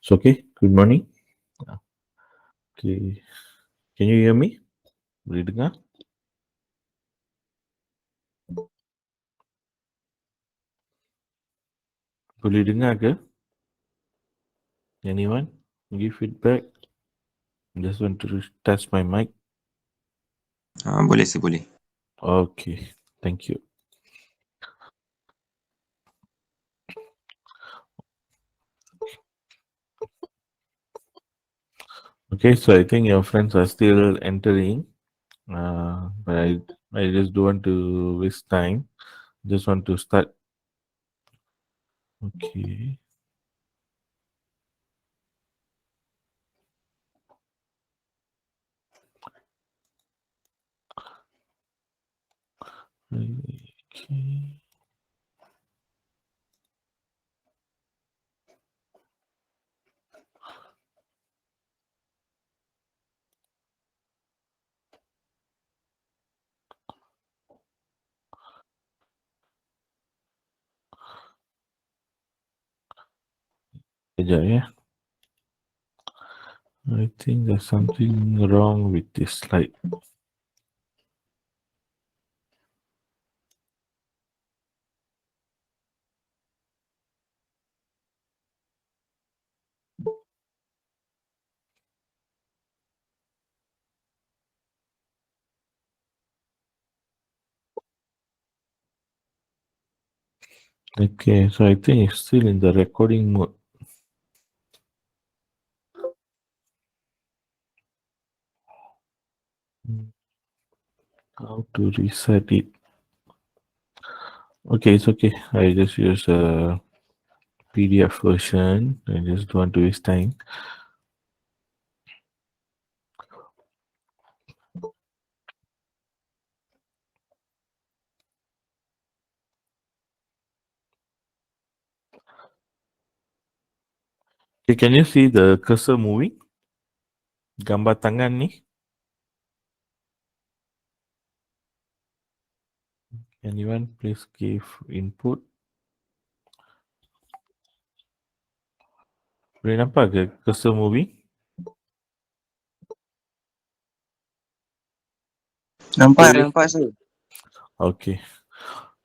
So, okay, good morning. Okay, can you hear me? Boleh dengar? Boleh dengar ke? Anyone? Give feedback. Just want to test my mic. Boleh sih, boleh. Okay, thank you. Okay, so I think your friends are still entering. But I just don't want to waste time. Just want to start. Okay. Okay. Sekejap ya. I think there's something wrong with this slide. Okay, so I think it's still in the recording mode. How to reset it? Okay, it's okay. I just use a PDF version. I just don't want to waste time. Okay, can you see the cursor moving? Gambar tangan ni. Anyone please give input? Boleh nampak ke cursor moving? Nampak sih. Okay.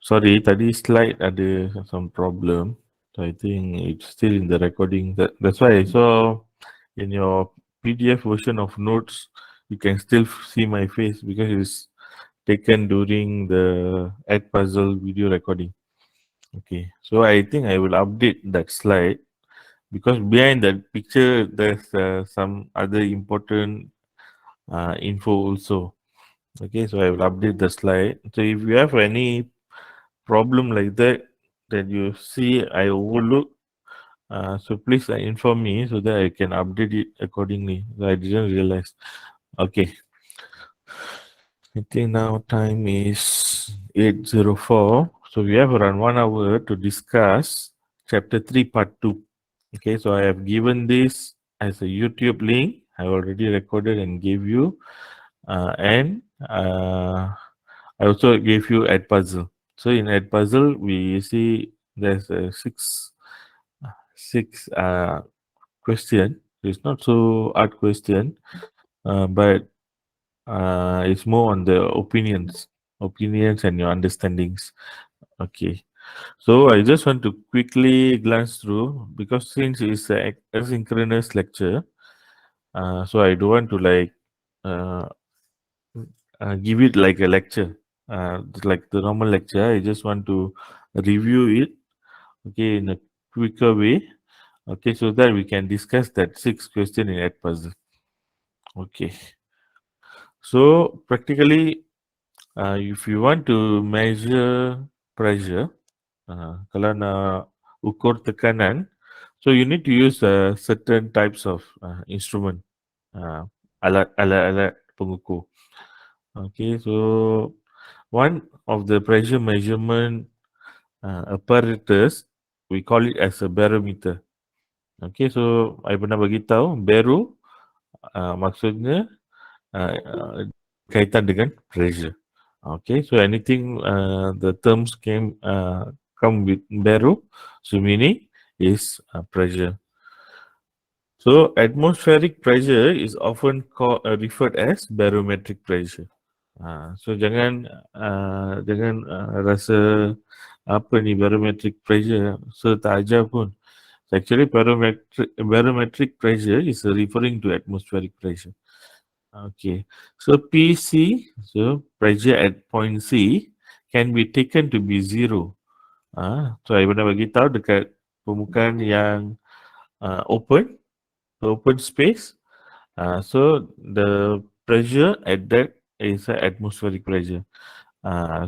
Sorry, tadi slide ada some problem. So I think it's still in the recording. That's why I saw in your PDF version of notes, you can still see my face because it's taken during the Add Puzzle video recording. Okay, so I think I will update that slide because behind that picture there's some other important info also. Okay, so I will update the slide. So if you have any problem like that you see I overlook, so please inform me so that I can update it accordingly. So I didn't realize. Okay, I think now time is 8:04. So we have around 1 hour to discuss chapter 3 part 2. Okay, so I have given this as a YouTube link. I already recorded and gave you. And I also gave you Add Puzzle. So in Add Puzzle, we see there's a six question. It's not so hard question, but it's more on the opinions and your understandings. Okay. So I just want to quickly glance through because since it's a asynchronous lecture, so I don't want to uh, give it like a lecture, like the normal lecture. I just want to review it, okay, in a quicker way, okay, so that we can discuss that 6 question in that puzzle. Okay. So practically, if you want to measure pressure, kalau nak ukur tekanan, so you need to use certain types of instrument, alat pengukur. Okay, so one of the pressure measurement apparatus, we call it as a barometer. Okay, so I pernah bagi tahu baro maksudnya kaitan dengan pressure. Okay, so anything the terms come with baro, so meaning is pressure. So atmospheric pressure is often referred as barometric pressure. So jangan rasa apa ni barometric pressure tak ajar pun. Actually barometric pressure is referring to atmospheric pressure. Okay. So PC, so pressure at point C can be taken to be zero. So I pernah bagi tahu dekat permukaan yang open space. So the pressure at that is atmospheric pressure.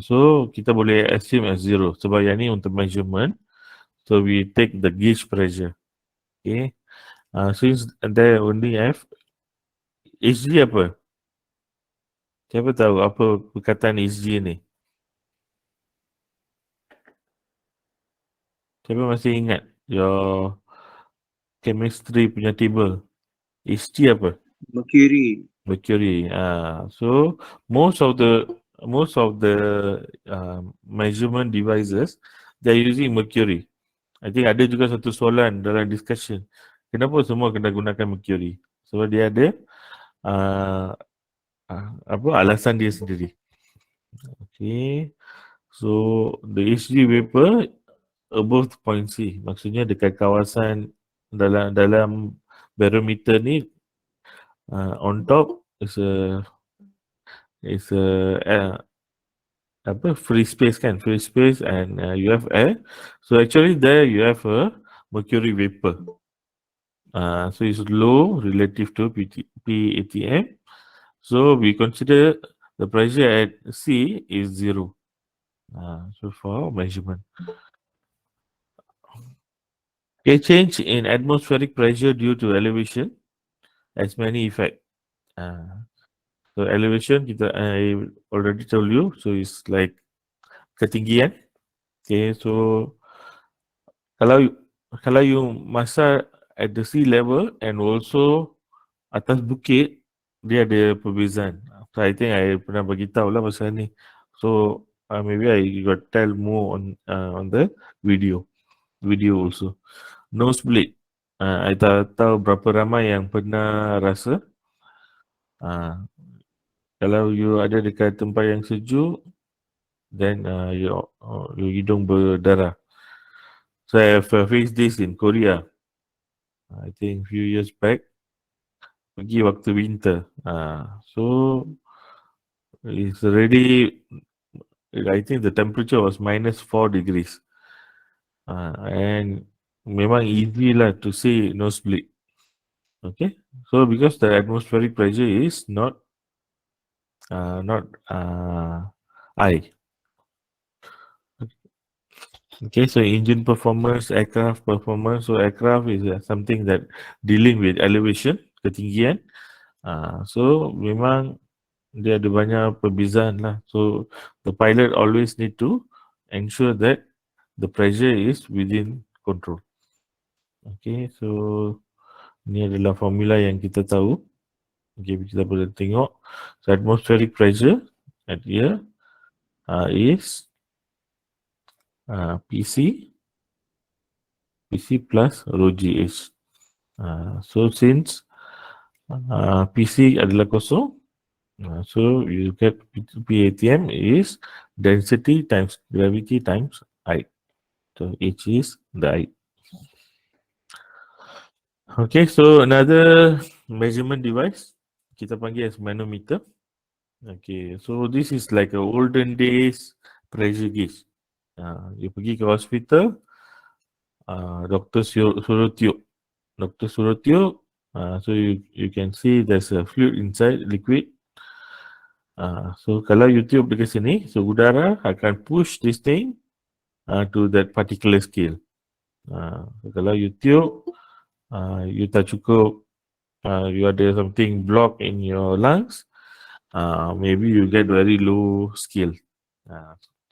So kita boleh assume as zero sebab yang ni untuk measurement. So we take the gauge pressure. Okay. Since there only have HG apa? Siapa tahu apa perkataan HG ni? Siapa masih ingat your chemistry punya table? HG apa? Mercury. Mercury. So most of the measurement devices they're using mercury. I think ada juga satu soalan dalam discussion. Kenapa semua kena gunakan mercury? Sebab dia ada apa alasan dia sendiri. Okay. So the HG vapor above point C. Maksudnya dekat kawasan dalam barometer ni on top is a apa free space kan, free space and you have air. So actually there you have a mercury vapor. So it's low relative to PATM. So we consider the pressure at C is zero. So for measurement. A change in atmospheric pressure due to elevation has many effects. So elevation I already told you. So it's like ketinggian. Okay, so kalau you masak at the sea level and also atas bukit, dia ada perbezaan. So I think I pernah bagi tahu lah pasal ni. So maybe I got tell more on the video also. Nosebleed. I tak tahu berapa ramai yang pernah rasa. Kalau you ada dekat tempat yang sejuk, then your hidung berdarah. So I have faced this in Korea. I think few years back. Pergi waktu winter. So it's already, I think the temperature was -4 degrees. And memang easy lah to see nosebleed. Okay. So because the atmospheric pressure is not high. Okay, so engine performance, aircraft performance. So aircraft is something that dealing with elevation, ketinggian. So memang dia ada banyak perbezaan lah. So the pilot always need to ensure that the pressure is within control. Okay, so ni adalah formula yang kita tahu. Okay, kita boleh tengok. So atmospheric pressure at here is PC plus rho GH. So since PC adalah kosong, so you get PATM is density times gravity times height. So H is the height. Okay, so another measurement device kita panggil as manometer. Okay, so this is like a olden days pressure gauge. You pergi ke hospital, doktor suruh tiup. Doktor suruh tiup, so you can see there's a fluid inside, liquid. So kalau you tiup dekat sini, so udara akan push this thing to that particular scale. So kalau you tiup, you tak cukup, you ada something block in your lungs, maybe you get very low scale.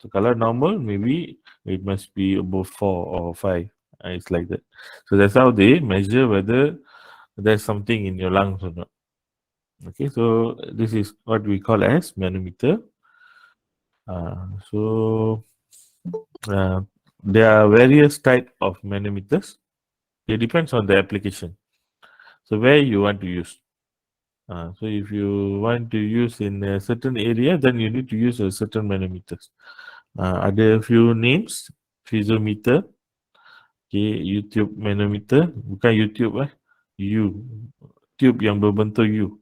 So kalau normal, maybe it must be above 4 or 5. It's like that. So that's how they measure whether there's something in your lungs or not. Okay, so this is what we call as manometer. So there are various type of manometers. It depends on the application. So where you want to use. So if you want to use in a certain area, then you need to use a certain manometers. Ada few names, piezometer, okay, YouTube manometer, bukan YouTube U, tube yang berbentuk U.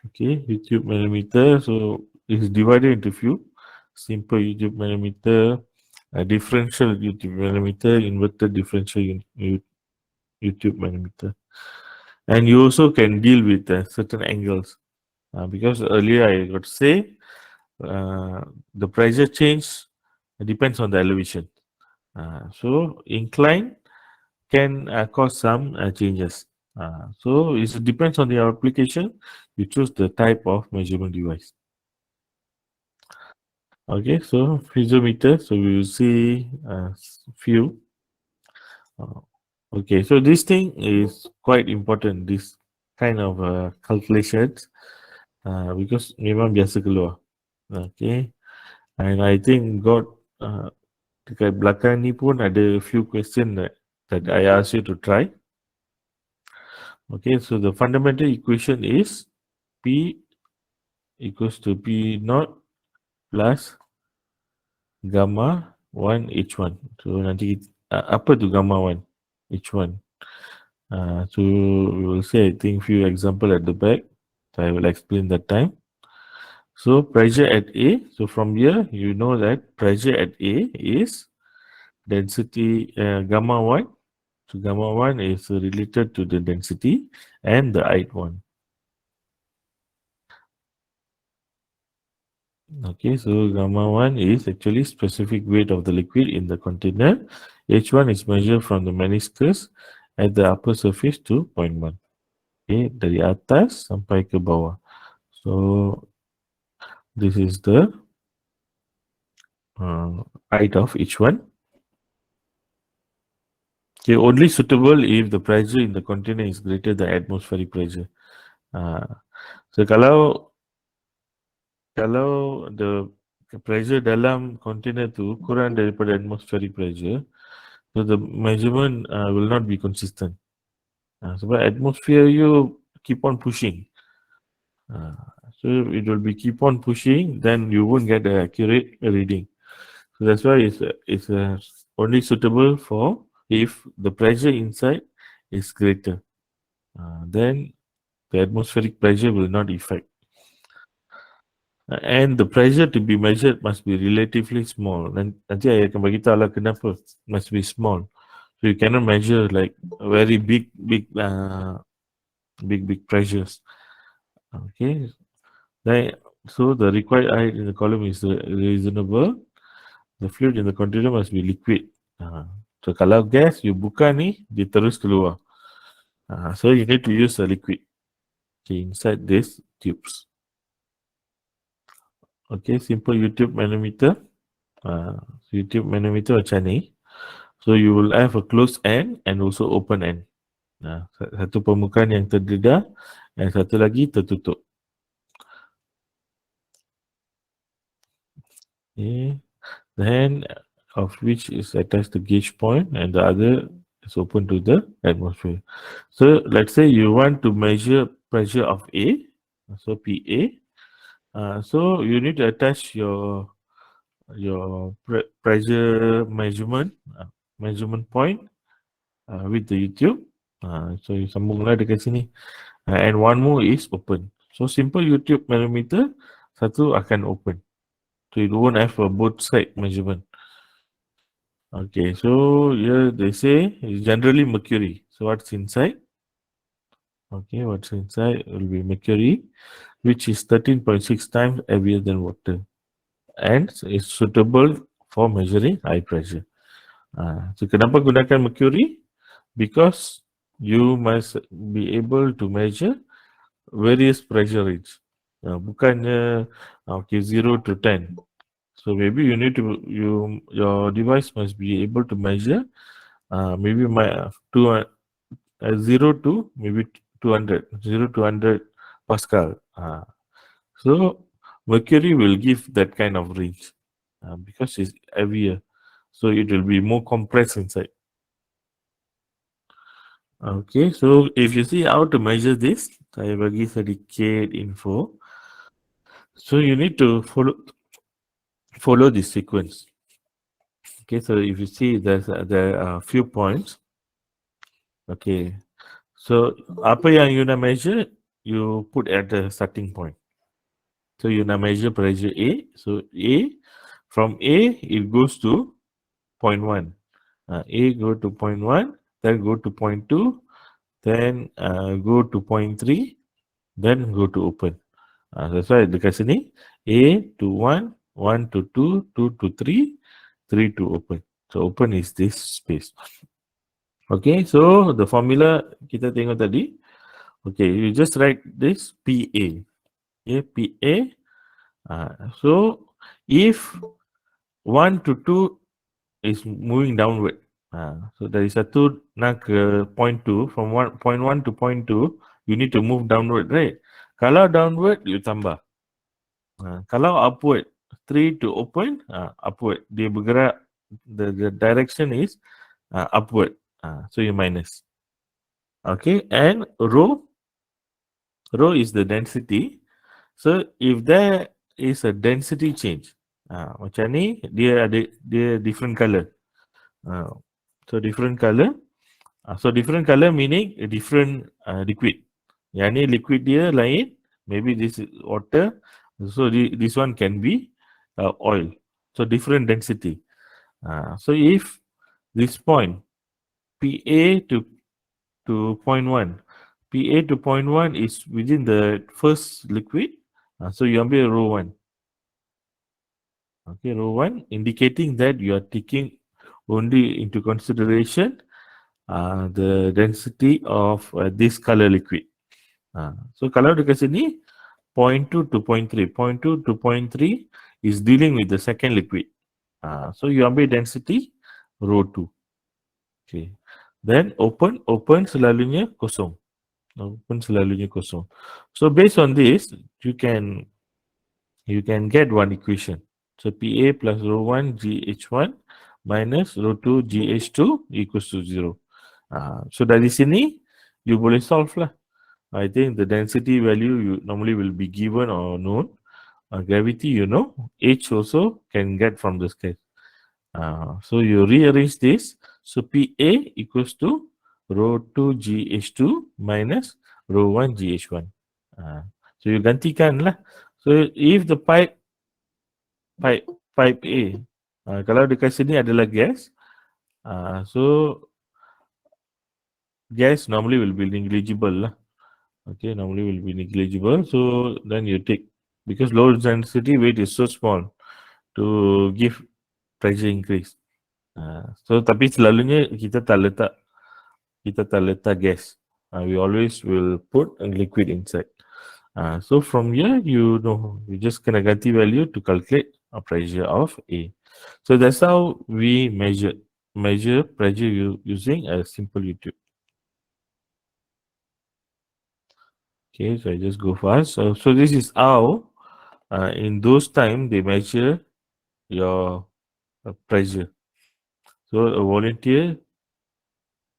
Okay, YouTube manometer. So it's divided into few. Simple YouTube manometer, differential YouTube manometer, inverted differential YouTube manometer. And you also can deal with certain angles. Because earlier I got to say the pressure change depends on the elevation. So incline can cause some changes. So it depends on your application. You choose the type of measurement device. Okay, so piezometer. So we will see few. Uh, okay, so this thing is quite important. This kind of calculations because memang biasa keluar. Okay, and I think got dekat belakang ni pun ada few question that I asked you to try. Okay, so the fundamental equation is P equals to P naught plus gamma 1 H1. So nanti apa tu gamma 1 H1? So we will say I think few example at the back. So I will explain that time. So pressure at A. So from here you know that pressure at A is density gamma 1. So gamma 1 is related to the density and the height 1. Okay, so gamma 1 is actually specific weight of the liquid in the container. H1 is measured from the meniscus at the upper surface to point 1. Okay, dari atas sampai ke bawah. So this is the height of each one. Okay, only suitable if the pressure in the container is greater than atmospheric pressure. So kalau the pressure dalam container tu kurang daripada atmospheric pressure, so the measurement will not be consistent. Sebab atmosphere you keep on pushing. So it will be keep on pushing, then you won't get an accurate reading. So that's why it's only suitable for if the pressure inside is greater. Then the atmospheric pressure will not affect. And the pressure to be measured must be relatively small. Nanti saya akan bagi tahu lah kenapa must be small. So you cannot measure like very big pressures. Okay. Then, so the required height in the column is reasonable. The fluid in the container must be liquid. So kalau gas you buka ni dia terus keluar. So you need to use a liquid inside these tubes. Okay, simple YouTube manometer. YouTube manometer macam ni. So you will have a closed end and also open end. Satu permukaan yang terdedah dan satu lagi tertutup. Okay. Then of which is attached to gauge point and the other is open to the atmosphere. So let's say you want to measure pressure of A, so PA. So you need to attach your pressure measurement point with the YouTube. So you sambunglah dekat sini. And one more is open. So simple YouTube manometer, satu akan open. So you won't have a both side measurement. Okay, so here they say it's generally mercury. So what's inside? Okay, what's inside will be mercury, which is 13.6 times heavier than water. And is suitable for measuring high pressure. So kenapa gunakan mercury? Because you must be able to measure various pressure range. Bukannya okay 0 to 10. So maybe you need to your device must be able to measure maybe my 0 to maybe 200 0 to 100 Pascal. So mercury will give that kind of range because it's heavier, so it will be more compressed inside. Okay, so if you see how to measure this, saya bagi sedikit info. So you need to follow this sequence. Okay, so if you see there are few points. Okay, so apa yang you nak measure, you put at the starting point. So you nak measure pressure A. So from A it goes to point one. A go to point one, then go to point two, then go to point three, then go to open. That's why dekat sini A to 1, 1 to 2, 2 to 3, 3 to open. So open is this space. Okay, so the formula kita tengok tadi. Okay, you just write this PA. Okay, PA. So if 1 to 2 is moving downward. So dari satu nak ke point 2, from point 1 to point 2, you need to move downward, right? Kalau downward, you tambah. Kalau upward, 3 to open, upward. Dia bergerak, the direction is upward. So you minus. Okay, and rho is the density. So if there is a density change, macam ni, dia different color. So different color. So different color meaning a different liquid. Yang ni liquid dia lain. Maybe this is water. So this one can be oil. So different density. So if this point PA to point one, PA to point one is within the first liquid. So you ambil row one. Okay, row one indicating that you are taking only into consideration the density of this color liquid. So kalau dekat sini point 2 to point 3, point 2 to point 3 is dealing with the second liquid. So you ambil density row 2. Okay. Then open selalunya kosong. Open selalunya kosong. So based on this, you can get one equation. So PA plus row 1 GH1 minus row 2 GH2 equals to 0. So dari sini you boleh solve lah. I think the density value you normally will be given or known. Gravity, you know. H also can get from the scale. So you rearrange this. So PA equals to row 2 GH2 minus row 1 GH1. So you gantikan lah. So if the pipe A, kalau dekat sini adalah gas, so gas normally will be negligible lah. Okay, normally will be negligible. So then you take, because low density weight is so small to give pressure increase. So tapi selalunya kita tak letak gas. We always will put a liquid inside. So from here you know you just kena ganti value to calculate a pressure of A. So that's how we measure pressure using a simple YouTube. Okay, so I just go fast. So this is how in those time they measure your pressure. So a volunteer,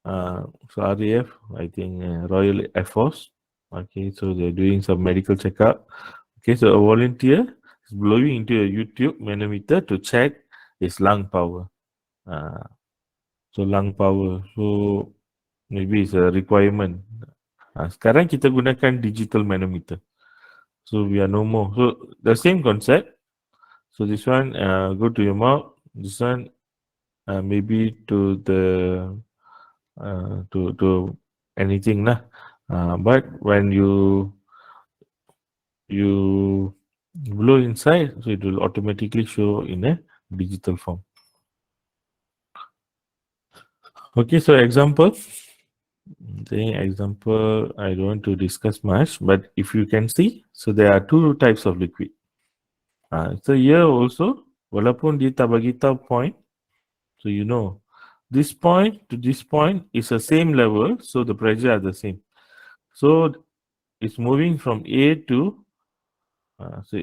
so RAF, I think Royal Air Force. Okay, so they're doing some medical checkup. Okay, so a volunteer is blowing into a YouTube manometer to check his lung power. So lung power, so maybe it's a requirement. Sekarang kita gunakan digital manometer. So we are no more. So the same concept. So this one go to your mouth. This one maybe to the to anything lah. But when you blow inside, so it will automatically show in a digital form. Okay, so example. The example I don't want to discuss much, but if you can see, so there are two types of liquid. So here also, walaupun dia tak bagi tahu point, so you know, this point to this point is the same level, so the pressure are the same. So it's moving from A to, so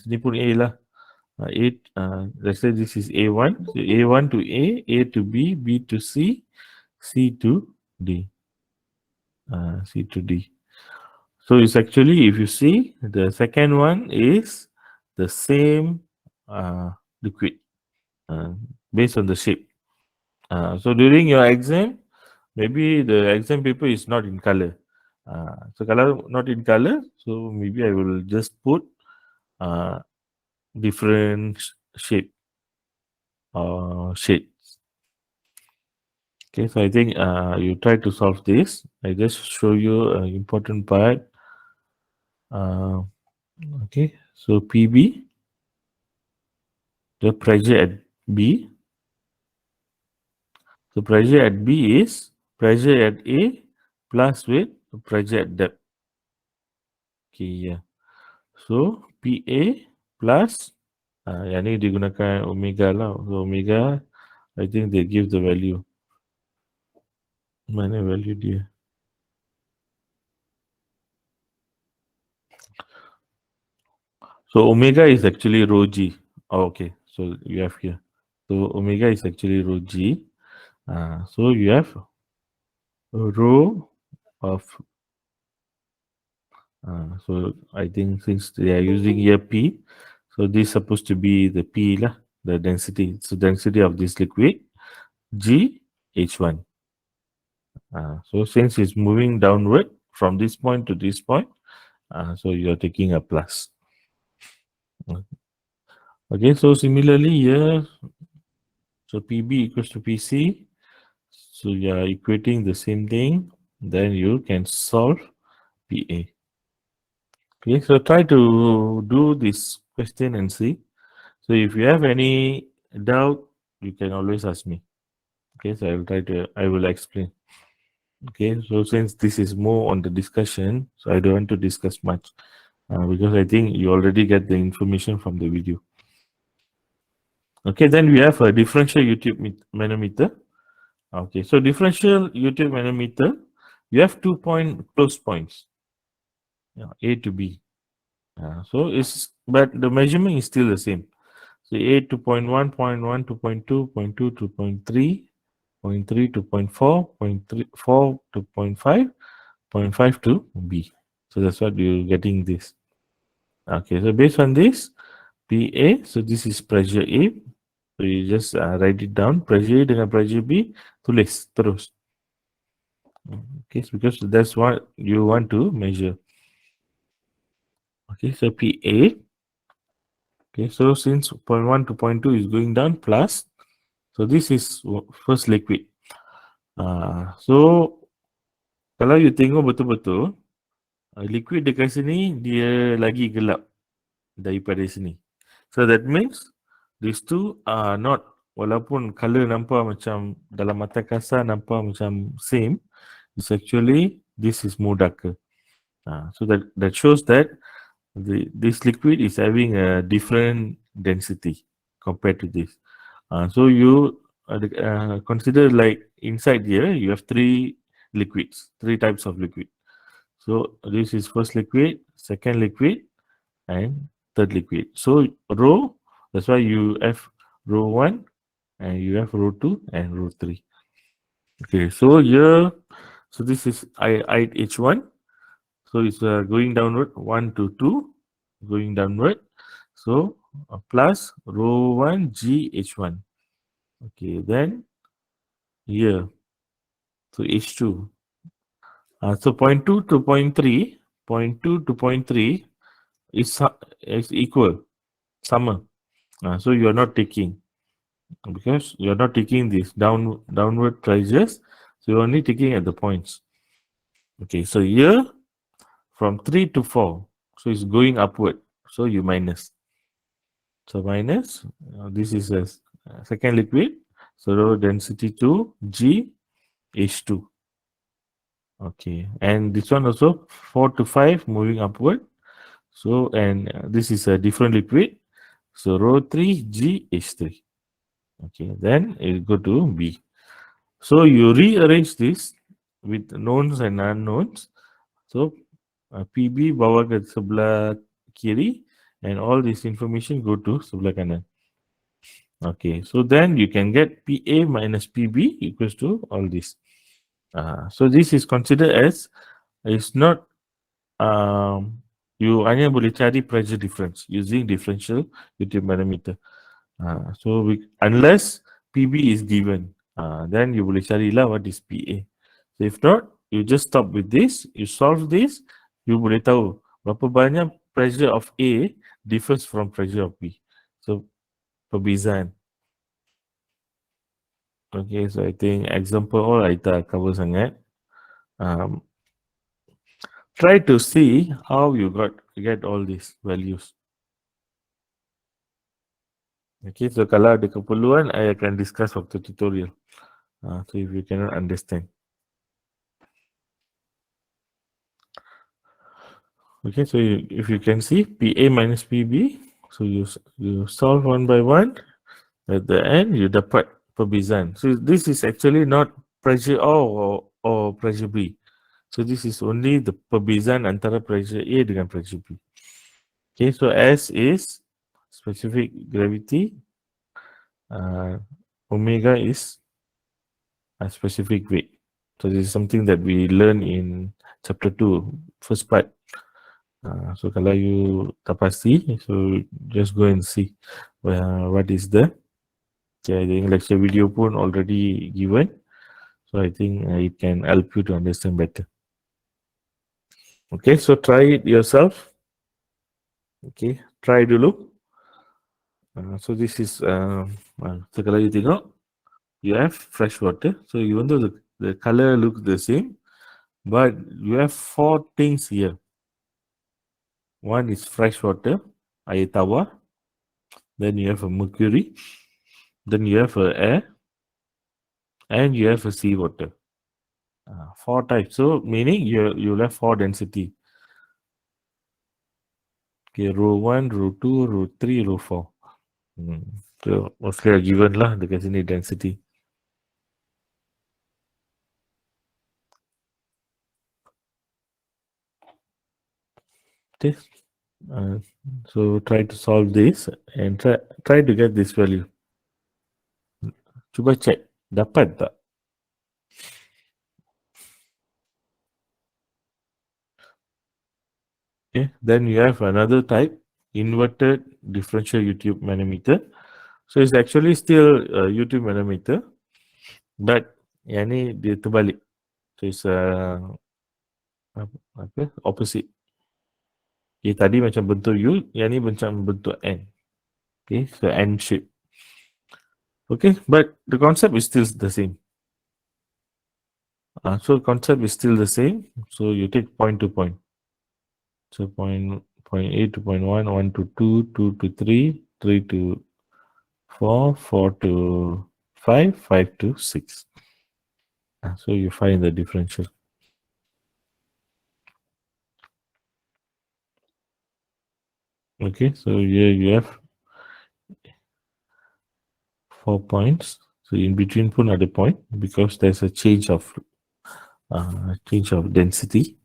sini pun A lah. Let's say this is A1. So A1 to A to B, B to C, C to D. C to D. So it's actually, if you see, the second one is the same liquid uh, based on the shape. So during your exam, maybe the exam paper is not in color. So color not in color, so maybe I will just put uh, different shape or shades. Okay, so I think you try to solve this. I just show you an important part. Uh, okay, so PB, the pressure at B. So pressure at B is pressure at A plus with pressure at depth. Okay, yeah. So PA plus yang ni digunakan omega lah. So omega, I think they give the value. Mana value dia? So omega is actually rho G. Oh, okay. So you have here. So omega is actually rho G. So you have rho of. So I think since they are using here P, so this is supposed to be the P lah, the density. So density of this liquid G H1. So since it's moving downward from this point to this point, so you're taking a plus. Okay, so similarly here, so PB equals to PC. So you are equating the same thing. Then you can solve PA. Okay, so try to do this question and see. So if you have any doubt, you can always ask me. Okay, so I will explain. Okay, so since this is more on the discussion, so I don't want to discuss much because I think you already get the information from the video. Okay, then we have a differential YouTube manometer. Okay, so differential YouTube manometer, you have 2 close points, A to B. But the measurement is still the same. So A to 0.1, 0.1 to 0.2, 0.2 to 0.3, 0.3 to 0.4, 0.4 to 0.5, 0.5 to B. So that's what you're getting this. Okay, so based on this, PA, so this is pressure A. So you just write it down. Pressure A dengan pressure B, tulis terus. Okay, because that's what you want to measure. Okay, so PA. Okay, so since 0.1 to 0.2 is going down plus, so this is first liquid. So kalau you tengok betul-betul, liquid dekat sini dia lagi gelap daripada sini. So that means these two are not, walaupun color nampak macam dalam mata kasar nampak macam same, it's actually this is more darker. So that shows that this liquid is having a different density compared to this. So you consider like inside here you have three types of liquid. So this is first liquid, second liquid, and third liquid. So rho, that's why you have rho 1 and you have rho 2 and rho 3. Okay, so here, so this is I H1. So it's going downward 1 to 2, going downward. So plus rho 1 G H1. Okay, then here, so H2. So 0.2 to 0.3, 0.2 to 0.3 is equal, sama. So you are not taking, because you are not taking these downward pressures, so you're only taking at the points. Okay, so here from 3 to 4, so it's going upward, so you minus. So minus, this is a second liquid, so low density 2 G H2. Okay, and this one also 4 to 5 moving upward. So, and this is a different liquid, so rho 3 G H3. Okay, then it go to B. So you rearrange this with knowns and unknowns. So PB bawa ke sebelah kiri and all this information go to sebelah kanan. Okay, so then you can get PA minus PB equals to all this. So this is considered as, it's not, you hanya boleh cari pressure difference using differential YouTube manometer. So unless PB is given, then you boleh carilah what is PA. So if not, you just stop with this, you solve this, you boleh tahu berapa banyak pressure of A differs from pressure of B. So perbezaan. Okay, so I think example all I tak cover sangat. Um, try to see how you get all these values. Okay, so kalau ada keperluan, I akan discuss waktu tutorial. So if you cannot understand. Okay, so if you can see PA minus PB, so you solve one by one. At the end, you dapat perbezaan. So this is actually not pressure A or pressure B. So this is only the perbezaan antara pressure A dengan pressure B. Okay, so S is specific gravity. Omega is a specific weight. So this is something that we learn in chapter 2, first part. So kalau you tak pasti, so just go and see what is the, okay, I think lecture video pun already given. So I think it can help you to understand better. Okay, so try it yourself. Okay, try dulu. So this is, so kalau you tengok, you have fresh water. So even though the color looks the same, but you have 4 things here. One is fresh water, air tawar. Then you have a mercury. Then you have a air. And you have a seawater. 4 types. So meaning you'll have 4 density. Okay, row 1, row 2, row 3, row 4. So mostly are given lah dekat sini density. Okay. So try to solve this and try to get this value. Cuba check, dapat tak? Okay, then you have another type, inverted differential YouTube manometer. So it's actually still a YouTube manometer, but yang ni dia terbalik. So it's opposite. Okay, tadi macam bentuk U, yang ni macam bentuk N. Okay, so N shape. Okay, but the concept is still the same. So concept is still the same. So you take point to point. So point A to point 1, 1 to 2, 2 to 3, 3 to 4, 4 to 5, 5 to 6. So you find the differential. Okay, so here you have 4 points. So in between pun ada point because there's a change of density.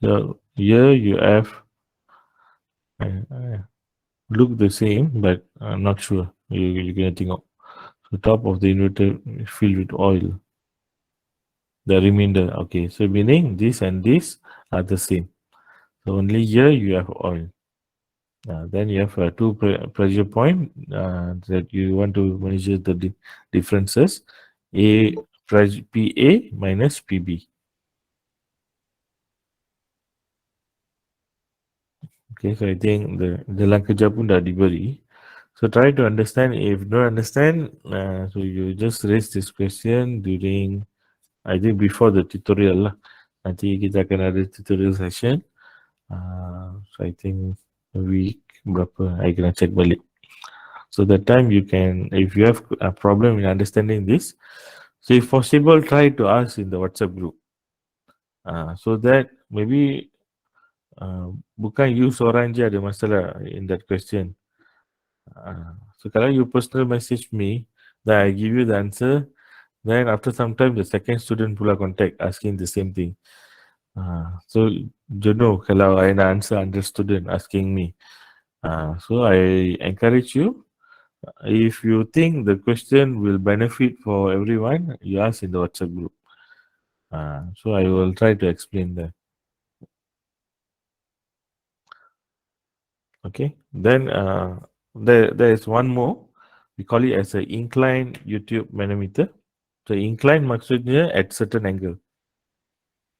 So here you have look the same, but I'm not sure. You're gonna think of the top of the inverter filled with oil. The remainder, okay. So meaning this and this are the same. So only here you have oil. Then you have 2 pressure point that you want to measure the differences. PA minus PB. Okay, so I think the dalam kerja pun dah diberi. So try to understand. If don't understand, so you just raise this question during, I think before the tutorial lah. Nanti kita akan ada tutorial session. So I think a week berapa, I kena check balik. So that time you can, if you have a problem in understanding this, so if possible, try to ask in the WhatsApp group. So that maybe bukan you seorang je ada masalah in that question. So kalau you personal message me, then I give you the answer. Then after some time, the second student pula contact asking the same thing. So you know, kalau I answer under student asking me. So I encourage you, if you think the question will benefit for everyone, you ask in the WhatsApp group. So I will try to explain that. Okay. Then there is one more. We call it as an incline YouTube manometer. So incline maksudnya at certain angle.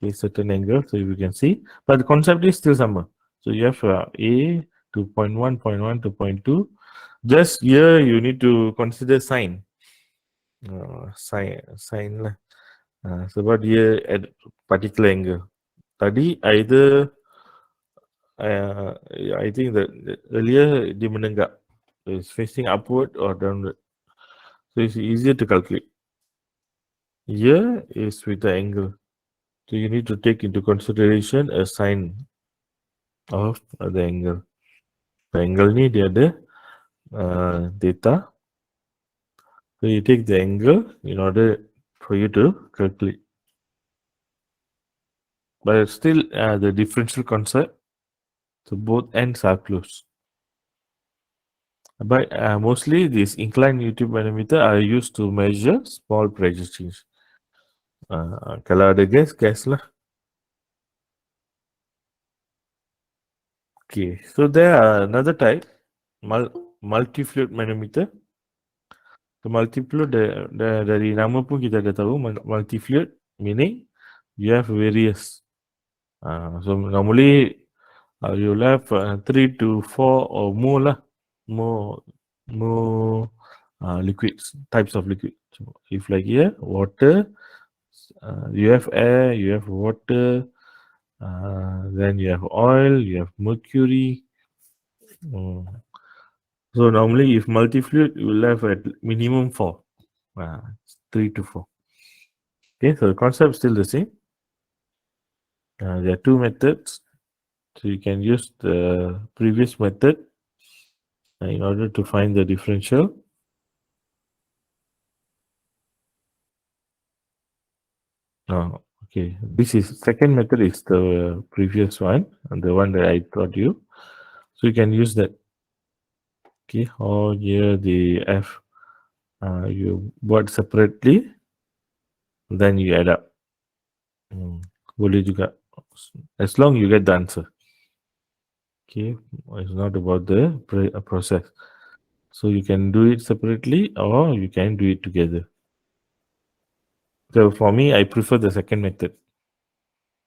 Okay, certain angle. So you can see, but the concept is still same. So you have A to point 1, point 1 to point 2. Just here you need to consider sign. Sign lah. Sebab dia at particular angle. Tadi either uh, I think that earlier dia menenggak. So it's facing upward or downward. So it's easier to calculate. Here is with the angle. So you need to take into consideration a sine of the angle. The angle ni dia ada theta. So you take the angle in order for you to calculate. But still the differential concept. So both ends are close. But mostly these inclined YouTube manometer are used to measure small pressure change. Kalau ada gas lah. Okay, so there are another type, multi-fluid manometer. So multi-fluid dari nama pun kita dah tahu multi-fluid meaning you have various. So normally you'll have 3 to 4 or more lah, more liquids, types of liquid. So if like here, water, you have air, you have water, then you have oil, you have mercury. So normally if multi-fluid, you will have at minimum 4, 3 to 4. Okay, so the concept is still the same. There are two methods. So you can use the previous method in order to find the differential. Okay, this is second method is the previous one and the one that I taught you. So you can use that. Okay, or here the F you buat separately, then you add up. Boleh juga, as long you get the answer. Okay, it's not about the process. So you can do it separately or you can do it together. So for me, I prefer the second method.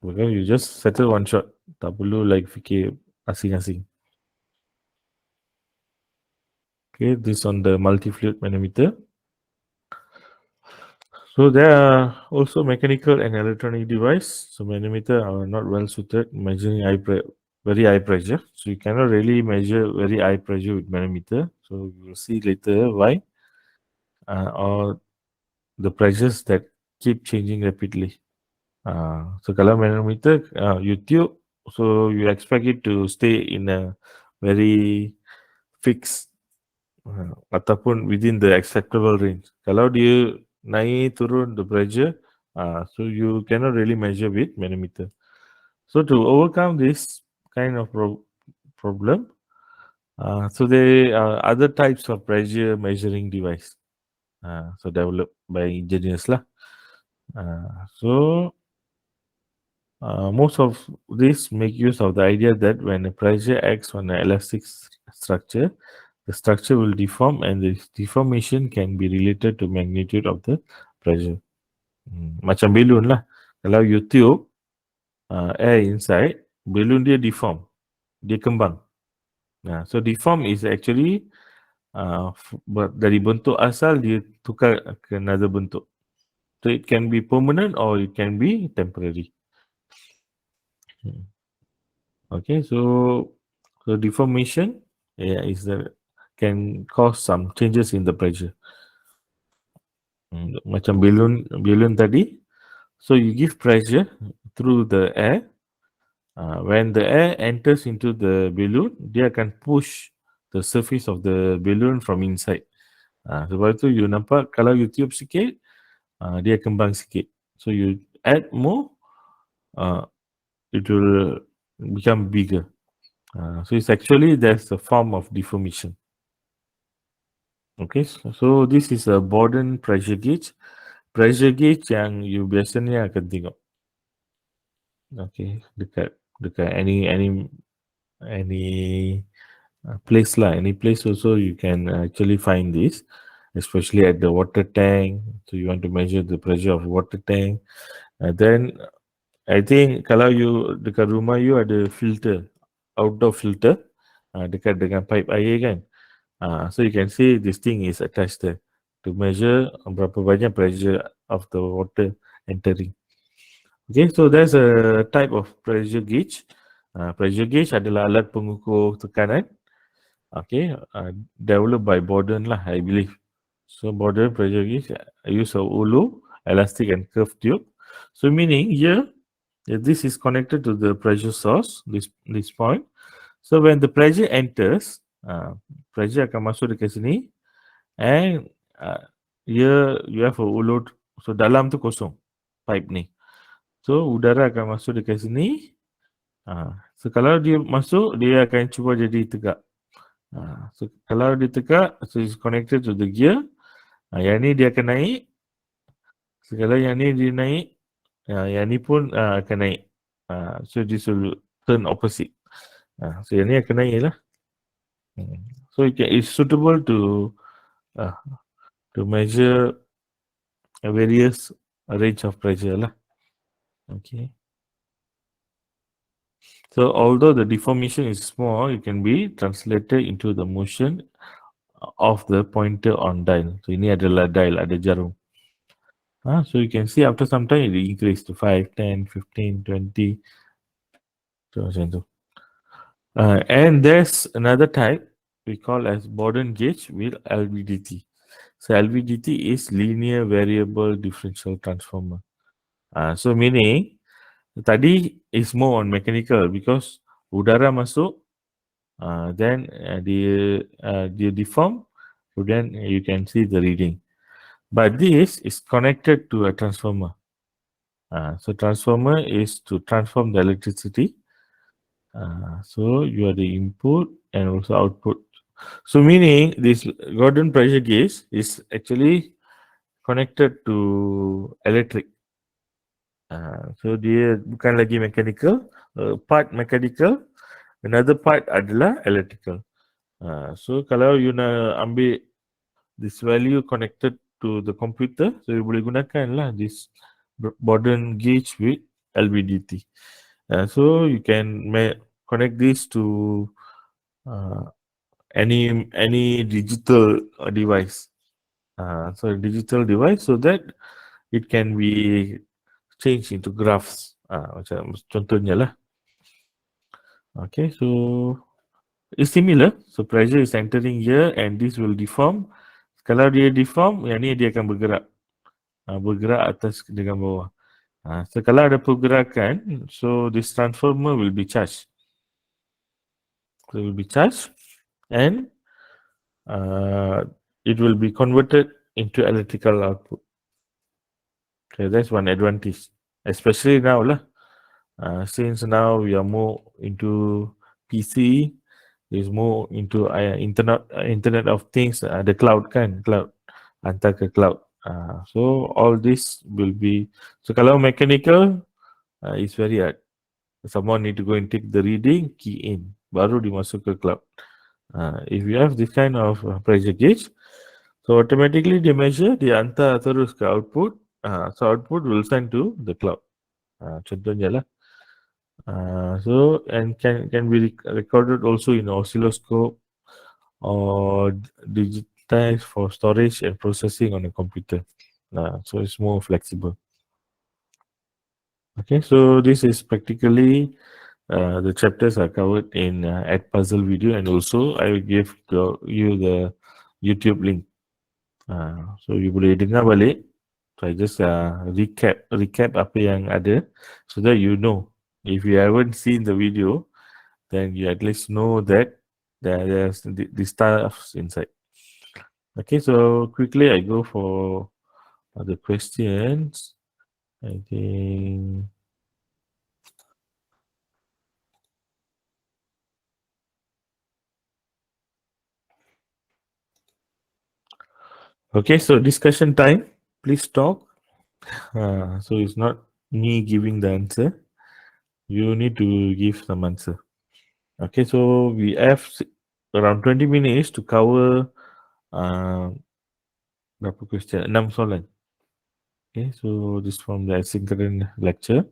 Because you just settle one shot. Tak perlu like fikir asing-asing. Okay, this on the multi-fluid manometer. So there are also mechanical and electronic device. So manometer are not well suited measuring very high pressure. So you cannot really measure very high pressure with manometer. So you will see later why. Or the pressures that keep changing rapidly. So kalau manometer you tube, so you expect it to stay in a very fixed ataupun within the acceptable range. Kalau dia naik turun the pressure, so you cannot really measure with manometer. So to overcome this kind of problem, so there are other types of pressure measuring device. So developed by engineers lah. So most of this make use of the idea that when a pressure acts on an elastic structure, the structure will deform and the deformation can be related to magnitude of the pressure. Macam balloon lah. Kalau you tube air inside, balloon dia deform. Dia kembang. So deform is actually dari bentuk asal dia tukar ke another bentuk. So it can be permanent or it can be temporary. Okay, so deformation can cause some changes in the pressure. Macam balloon tadi. So you give pressure through the air. When the air enters into the balloon, dia akan push the surface of the balloon from inside. Sebab tu you nampak kalau you tube sikit, dia kembang sikit. So you add more, it will become bigger. So it's actually there's a form of deformation. Okay, so this is a Borden pressure gauge. pressure gauge yang you biasanya akan tengok. Okay, dekat any place lah, any place also you can actually find this, especially at the water tank. So you want to measure the pressure of water tank. Then I think kalau you dekat rumah you ada filter, outdoor filter, dekat dengan pipe air kan. So you can see this thing is attached there to measure berapa banyak pressure of the water entering. Okay, so there's a type of pressure gauge. Pressure gauge adalah alat pengukur tekanan. Okay, developed by Borden lah, I believe. So Borden pressure gauge use a ulu, elastic and curved tube. So meaning here, this is connected to the pressure source, this point. So when the pressure enters, pressure akan masuk dekat sini, and here you have a ulu. So dalam tu kosong, pipe ni. So udara akan masuk dekat sini. So kalau dia masuk, dia akan cuba jadi tegak. So kalau dia tegak, so it's connected to the gear. Yang ni dia akan naik. So kalau yang ni dia naik, yang ni pun akan naik. So this will turn opposite. So yang ni akan naik lah. So it's suitable to measure a various range of pressure lah. Okay. So although the deformation is small, it can be translated into the motion of the pointer on dial. So ini adalah dial, ada jarum. So you can see after some time it increase to 5, 10, 15, 20. So macam tu. And there's another type we call as Borden gauge with LVDT. So LVDT is linear variable differential transformer. So meaning tadi is more on mechanical because udara masuk, then dia deform, so then you can see the reading. But this is connected to a transformer. So transformer is to transform the electricity. So you are the input and also output. So meaning this Gordon pressure gauge is actually connected to electric. So dia bukan lagi mechanical, part mechanical, another part adalah electrical. So kalau you nak ambil this value connected to the computer, so you boleh gunakan lah this Borden gauge with LVDT. So you can connect this to any digital device. So digital device so that it can be changed into graphs. Macam contohnya lah. Okay, so it's similar. So pressure is entering here and this will deform. Kalau dia deform, yang ni dia akan bergerak. Bergerak atas dengan bawah. So kalau ada pergerakan, so this transformer will be charged. So it will be charged and it will be converted into electrical output. Okay, that's one advantage. Especially now lah. Since now we are more into PC, is more into Internet of Things, the cloud kan, cloud, hantar ke cloud. So all this will be, so kalau mechanical, it's very hard. Someone need to go and take the reading, key in, baru dimasuk ke cloud. If you have this kind of pressure gauge, so automatically they measure, dia hantar terus ke output, so output will send to the cloud. Contohnya lah. So and can be recorded also in oscilloscope or digitized for storage and processing on a computer. So it's more flexible. Okay, so this is practically the chapters are covered in at puzzle video, and also I will give you the YouTube link. So you boleh dengar balik. So I just recap apa yang ada so that you know. If you haven't seen the video, then you at least know that there's the stuff inside. Okay, so quickly I go for the questions. I think. Okay, so discussion time. Please talk. So it's not me giving the answer. You need to give some answer. Okay, so we have around 20 minutes to cover uh, berapa question? 6 soalan. Okay, so this from the asynchronous lecture.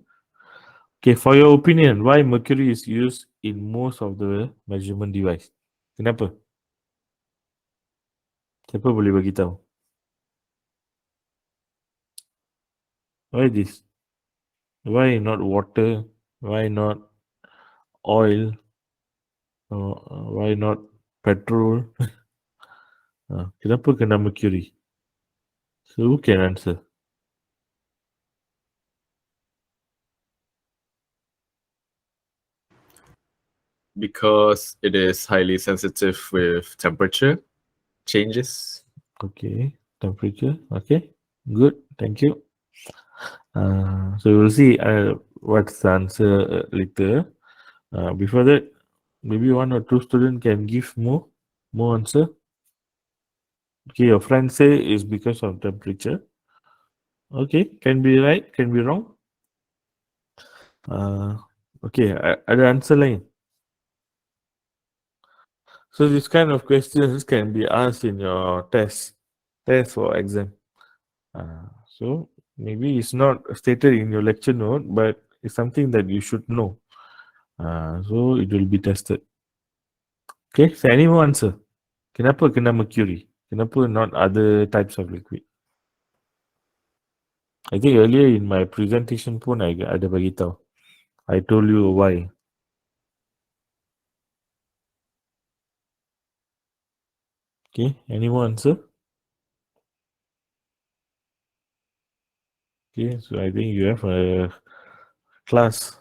Okay, for your opinion, why mercury is used in most of the measurement device? Kenapa? Siapa boleh bagi tahu? Why this? Why not water? Why not oil? Why not petrol? Kenapa kena mercury? So who can answer? Because it is highly sensitive with temperature changes. Okay, temperature. Okay, good. Thank you. So we'll see what's the answer later. Before that, maybe one or two students can give more answer. Okay, your friend say is because of temperature. Okay, can be right, can be wrong. Okay, ada answer lain. So this kind of questions can be asked in your test or exam. So maybe it's not stated in your lecture note, but it's something that you should know. So it will be tested. Okay, so any more answer? Kenapa kena mercury? Kenapa not other types of liquid? I think earlier in my presentation pun I ada bagi tahu. I told you why. Okay, any more answer? Okay, so I think you have a class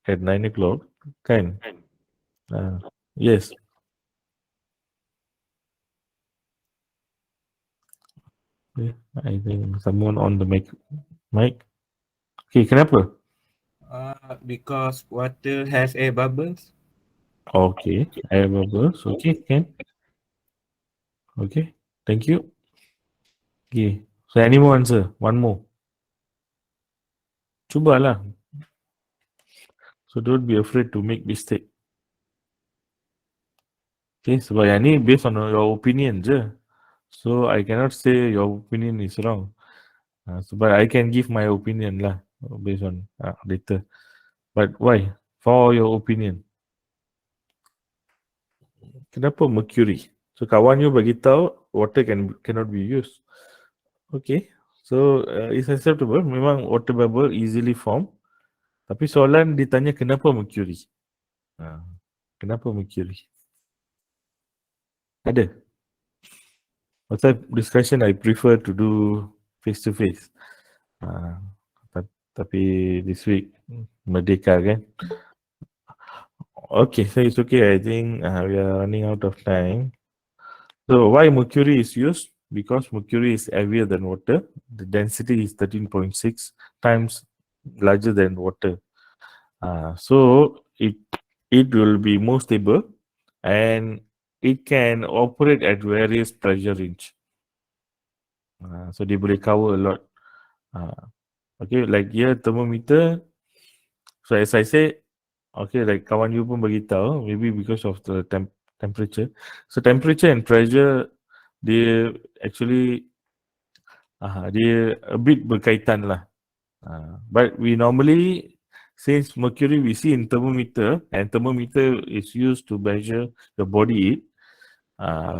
at 9 o'clock. Kan? Yes. Okay, I think someone on the mic. Okay, kenapa? Because water has air bubbles. Okay, air bubbles. Okay, can. Okay, thank you. Okay, so any more answer? One more. Cubalah. So don't be afraid to make mistake. Okay, sebab yang ni based on your opinion je. So I cannot say your opinion is wrong. But I can give my opinion lah based on later. But why? For your opinion. Kenapa mercury? So kawan you bagi tahu water cannot be used. Okay. So it's acceptable. Memang water bubble easily form. Tapi soalan ditanya kenapa mercury? Kenapa mercury? Ada. Pasal discussion I prefer to do face to face. Tapi this week merdeka kan. Okay, so it's okay. I think we are running out of time. So why mercury is used? Because mercury is heavier than water. The density is 13.6 times larger than water. So it will be more stable and it can operate at various pressure range. So dia boleh cover a lot. Okay, like here thermometer. So as I say, okay, like kawan you pun bagi tahu, maybe because of the temperature. So temperature and pressure, dia actually dia a bit berkaitan lah. But we normally, since mercury we see in thermometer, and thermometer is used to measure the body heat.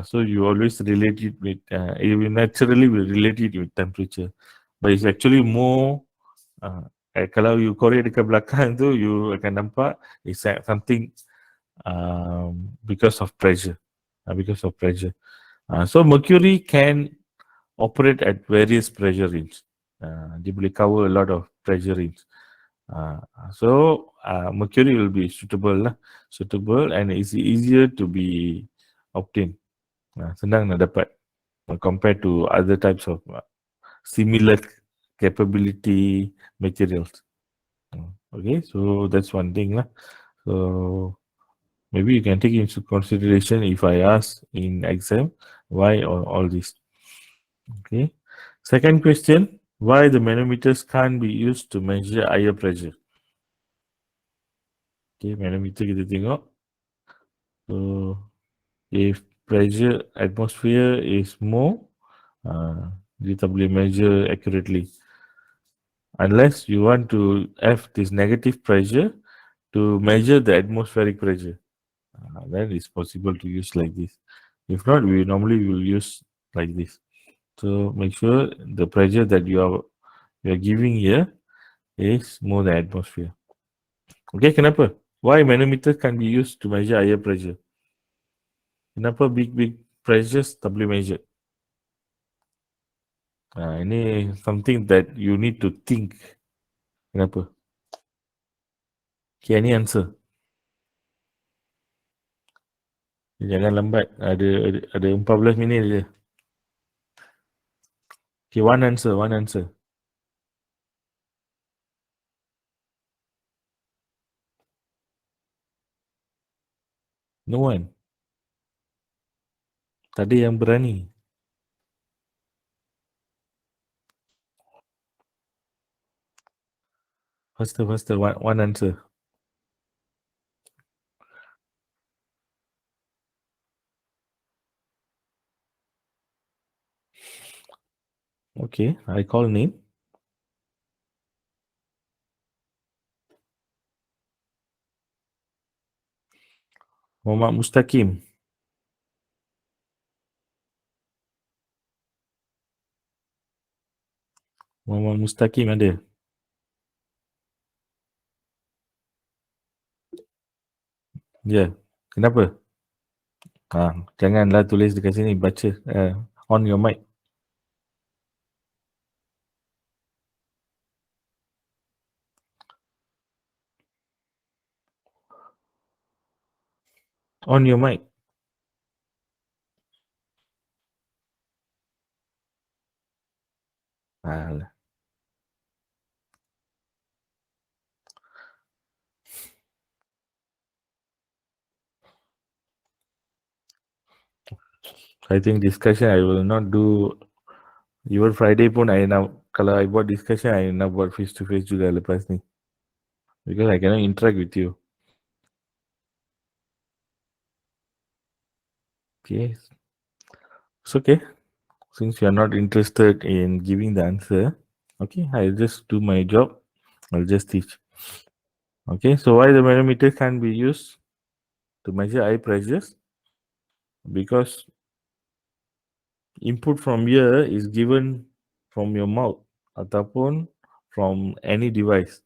So you always relate it with, you naturally will relate it with temperature. But it's actually more, kalau you korek dekat belakang tu, you akan nampak it's something because of pressure. So mercury can operate at various pressure range. Dia boleh cover a lot of pressure range. So mercury will be suitable and it's easier to be obtained. Senang nak dapat compared to other types of similar capability materials. Okay, so that's one thing lah. So maybe you can take into consideration if I ask in exam why all this. Okay. Second question, why the manometers can't be used to measure air pressure. Okay, manometer kita tengok. So, if pressure atmosphere is more, dia tak boleh measure accurately. Unless you want to have this negative pressure to measure the atmospheric pressure. Then it's possible to use like this. If not, we normally will use like this. So make sure the pressure that you are giving here is more than atmosphere. Okay, kenapa? Why manometer can be used to measure air pressure? Kenapa big pressures tak boleh measure? Ini something that you need to think. Kenapa? Okay, any answer? Jangan lambat. Ada 14 minit je. Okay, one answer. No one. Tak ada yang berani. Faster. One answer. Okay, I call name. Muhammad Mustaqim. Muhammad Mustaqim ada. Ya, kenapa? Janganlah tulis dekat sini, baca. On your mic. On your mic. Alah. I think discussion I will not do. Even Friday pun kalau I buat discussion, I nak buat face to face juga lepas ni. Because I cannot interact with you. Okay. It's okay. Since you are not interested in giving the answer, okay, I'll just do my job. I'll just teach. Okay, so why the manometer can be used to measure air pressures? Because input from here is given from your mouth ataupun from any device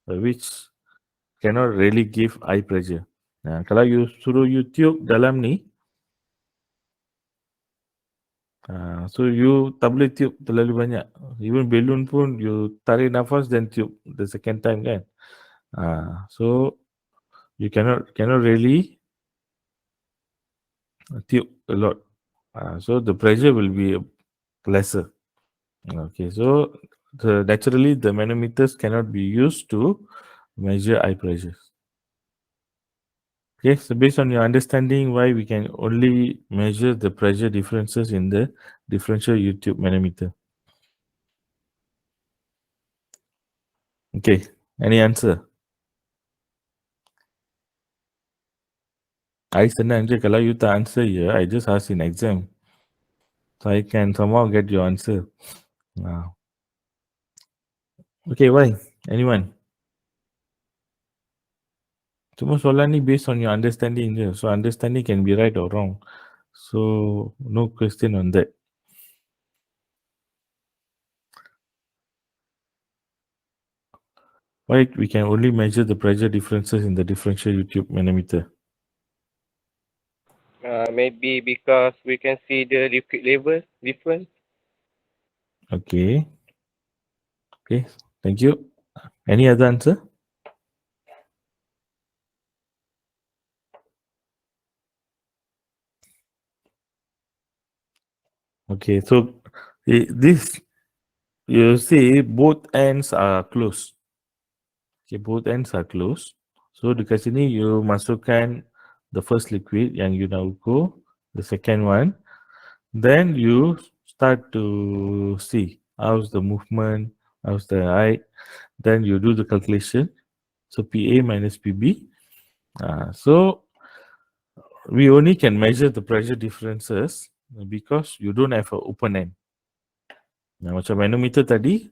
which cannot really give eye pressure. Kalau you suruh you tube dalam ni, so you tak boleh tube terlalu banyak. Even balloon pun you tarik nafas then tube the second time kan. So you cannot really tube a lot. So the pressure will be lesser. Okay, so naturally the manometers cannot be used to measure eye pressures. Okay, so based on your understanding why we can only measure the pressure differences in the differential U-tube manometer. Okay, any answer? I senang je kalau you tak answer here, I just ask in exam. So I can somehow get your answer. Okay, why? Anyone? Cuma soalan ni based on your understanding je. So understanding can be right or wrong. So no question on that. Why we can only measure the pressure differences in the differential U-tube manometer? Maybe because we can see the liquid level difference. Okay. Okay, thank you. Any other answer? Okay, so this, you see both ends are closed. Okay, both ends are closed. So dekat sini you masukkan the first liquid yang you nak ukur, the second one. Then you start to see how's the movement, how's the height. Then you do the calculation. So PA minus PB. So we only can measure the pressure differences because you don't have an open end. Macam manometer tadi,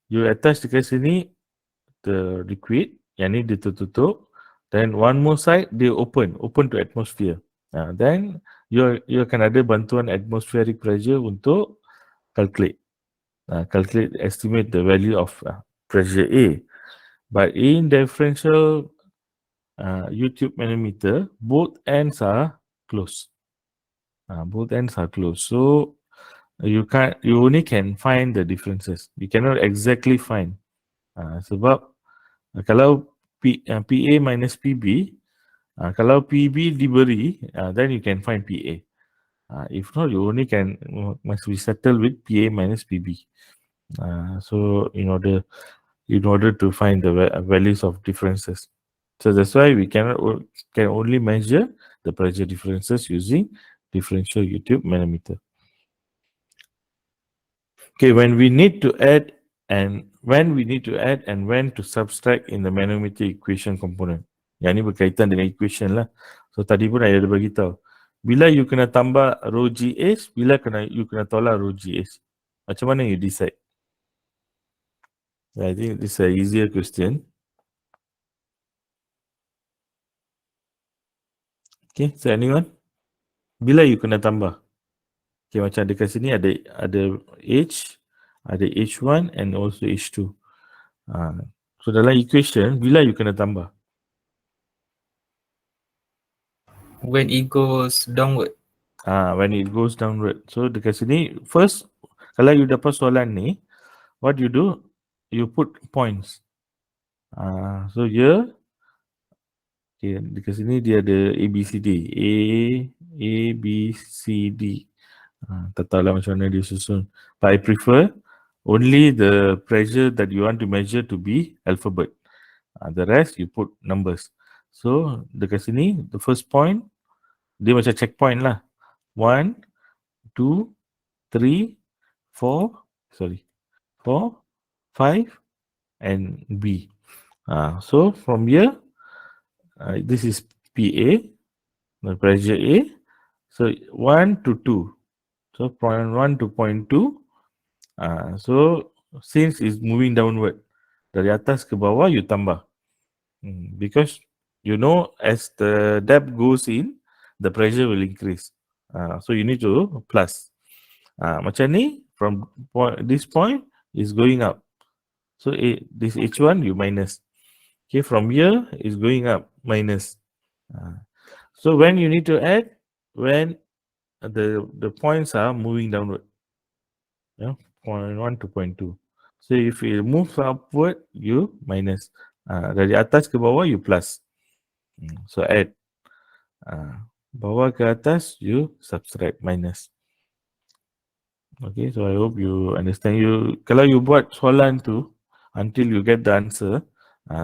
you attach dekat sini the liquid, yang ni dia tertutup. Then one more side dia open to atmosphere. Then you akan ada bantuan atmospheric pressure untuk calculate. Calculate, estimate the value of pressure A. But in differential U-tube manometer, both ends are closed. Both ends are closed. So you only can find the differences. You cannot exactly find. Sebab kalau PA minus PB, kalau PB diberi, then you can find PA. If not, you only must be settled with PA minus PB. So in order to find the values of differences. So that's why we can only measure the pressure differences using differential U-tube manometer. Okay, when we need to add and when to subtract in the manometer equation component. Yang ni berkaitan dengan equation lah. So tadi pun ada bagi tahu. Bila you kena tambah rho GH, bila you kena tolak rho GH. Macam mana you decide? I think this is an easier question. Okay, so anyone? Bila you kena tambah? Okay, macam dekat sini ada H, ada H1 and also H2. So dalam equation, bila you kena tambah? When it goes downward. When it goes downward. So dekat sini, first, kalau you dapat soalan ni, what you do? You put points. So here, okay, dekat sini dia ada A, B, C, D. A, B, C, D. Tak tahu lah macam mana dia susun. But I prefer only the pressure that you want to measure to be alphabet. The rest you put numbers. So dekat sini, the first point, dia macam checkpoint lah. 1, 2, 3, 4, 5 and B. So from here, this is PA, the pressure A. So 1 to 2. So point 1 to point 2. So since it's moving downward, dari atas ke bawah you tambah. Because you know as the depth goes in, the pressure will increase. So you need to plus. Macam ni, from this point is going up. So this H1 you minus. Okay, from here is going up, minus. So when you need to add, when the points are moving downward. Yeah, point 1 to point 2. So if it moves upward, you minus. Dari atas ke bawah, you plus. So add. Bawah ke atas, you subtract, minus. Okay, so I hope you understand. Kalau you buat soalan tu, until you get the answer,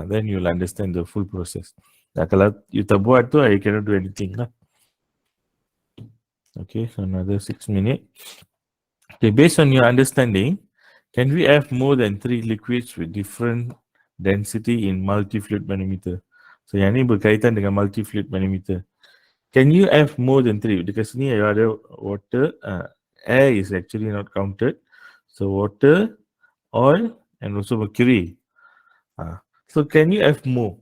then you'll understand the full process. Kalau you tak buat tu, I cannot do anything lah. Okay, so another 6 minutes. Okay, based on your understanding, can we have more than 3 liquids with different density in multi-fluid manometer? So yang ni berkaitan dengan multi-fluid manometer. Can you have more than 3? Dekat sini ada water, air is actually not counted. So water, oil and also mercury. So can you have more?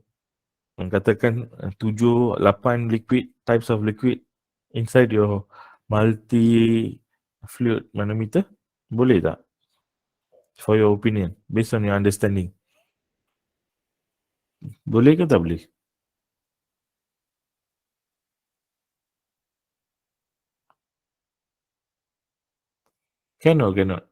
Katakan 7, 8 liquid, types of liquid inside your multi-fluid manometer? Boleh tak? For your opinion, based on your understanding. Boleh ke tak boleh? Can or cannot?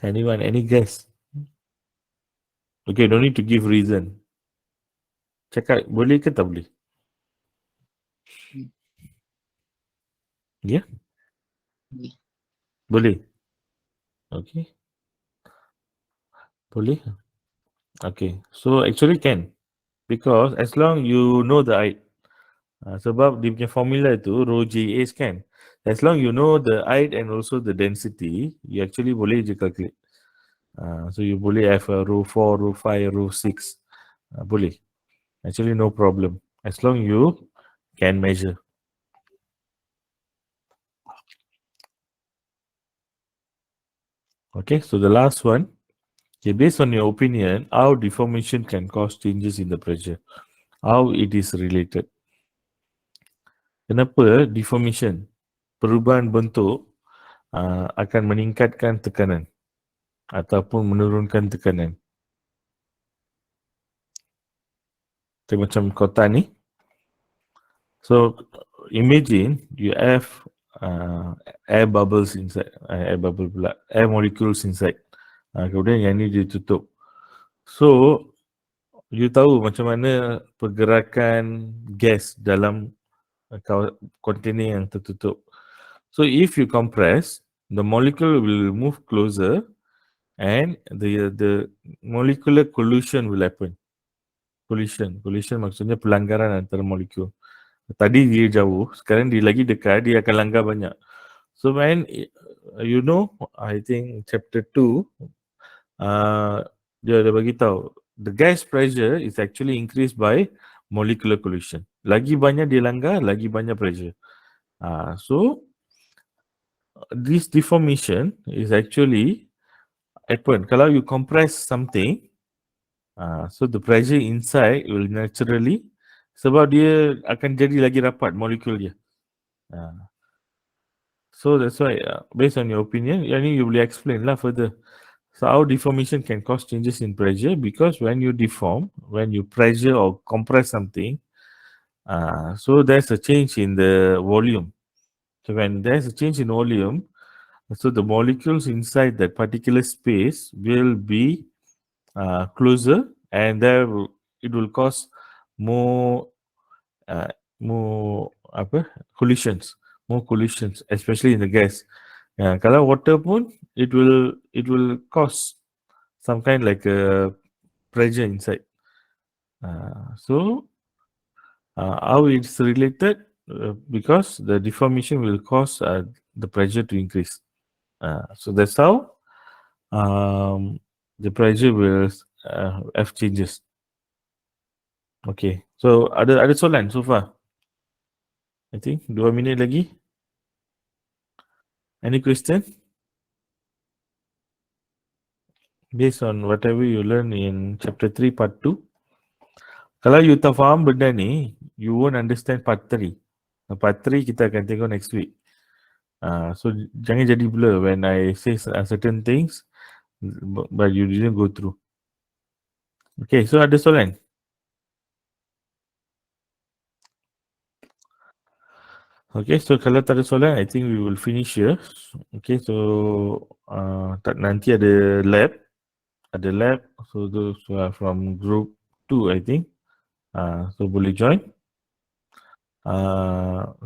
Anyone, any guess? Okay, don't need to give reason. Cakap boleh ke tak boleh? Yeah? Boleh. Okay. Boleh. Okay. So actually can. Because as long you know the height, sebab dia punya formula tu rho JA kan. As long you know the height and also the density, you actually boleh je calculate. So you boleh have a rho 4, rho 5, rho 6. Boleh. Actually no problem. As long you can measure. Okay, so the last one. Okay, based on your opinion, how deformation can cause changes in the pressure? How it is related? Kenapa deformation, perubahan bentuk akan meningkatkan tekanan ataupun menurunkan tekanan? So, macam kotak ni. So imagine you have air bubbles inside, air molecules inside. Kemudian yang ni ditutup. So you tahu macam mana pergerakan gas dalam container yang tertutup. So if you compress, the molecule will move closer and the molecular collision will happen. Collision maksudnya pelanggaran antara molekul. Tadi dia jauh, sekarang dia lagi dekat, dia akan langgar banyak. So when you know, I think chapter 2, dia ada bagi tahu the gas pressure is actually increased by molecular collision. Lagi banyak dia langgar, lagi banyak pressure. So this deformation is actually happen kalau you compress something. So the pressure inside will naturally, sebab dia akan jadi lagi rapat molekul dia. So that's why based on your opinion, yani you will explain lah further. So how deformation can cause changes in pressure, because when you deform, when you pressure or compress something, so there's a change in the volume. So when there's a change in volume, so the molecules inside that particular space will be closer, and it will cause more collisions, especially in the gas. Kalau water pun, it will cause some kind like a pressure inside. So how it's related? Because the deformation will cause the pressure to increase. So that's how the pressure will have changes. Okay, so ada soalan so far? I think 2 minit lagi. Any question? Based on whatever you learn in chapter 3 part 2. Kalau you tak faham benda ni, you won't understand part 3. Part 3 kita akan tengok next week. So jangan jadi blur when I say certain things but you didn't go through. Okay, so ada soalan? Okay, so kalau tak ada soalan, I think we will finish here. Okay, so nanti ada lab. So those who are from group 2, I think. So boleh join.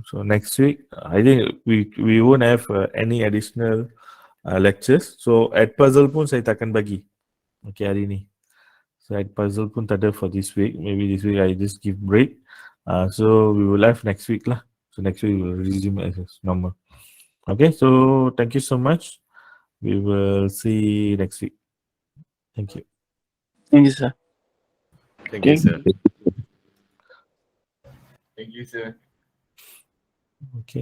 So next week, I think we won't have any additional lectures. So at puzzle pun saya takkan bagi. Okay, hari ni. So at puzzle pun tak ada for this week. Maybe this week I just give break. So we will have next week lah. So next week we will resume as normal. Okay, so thank you so much. We will see next week. Thank you. Thank you, sir. Thank you, sir. Thank you, sir. Okay.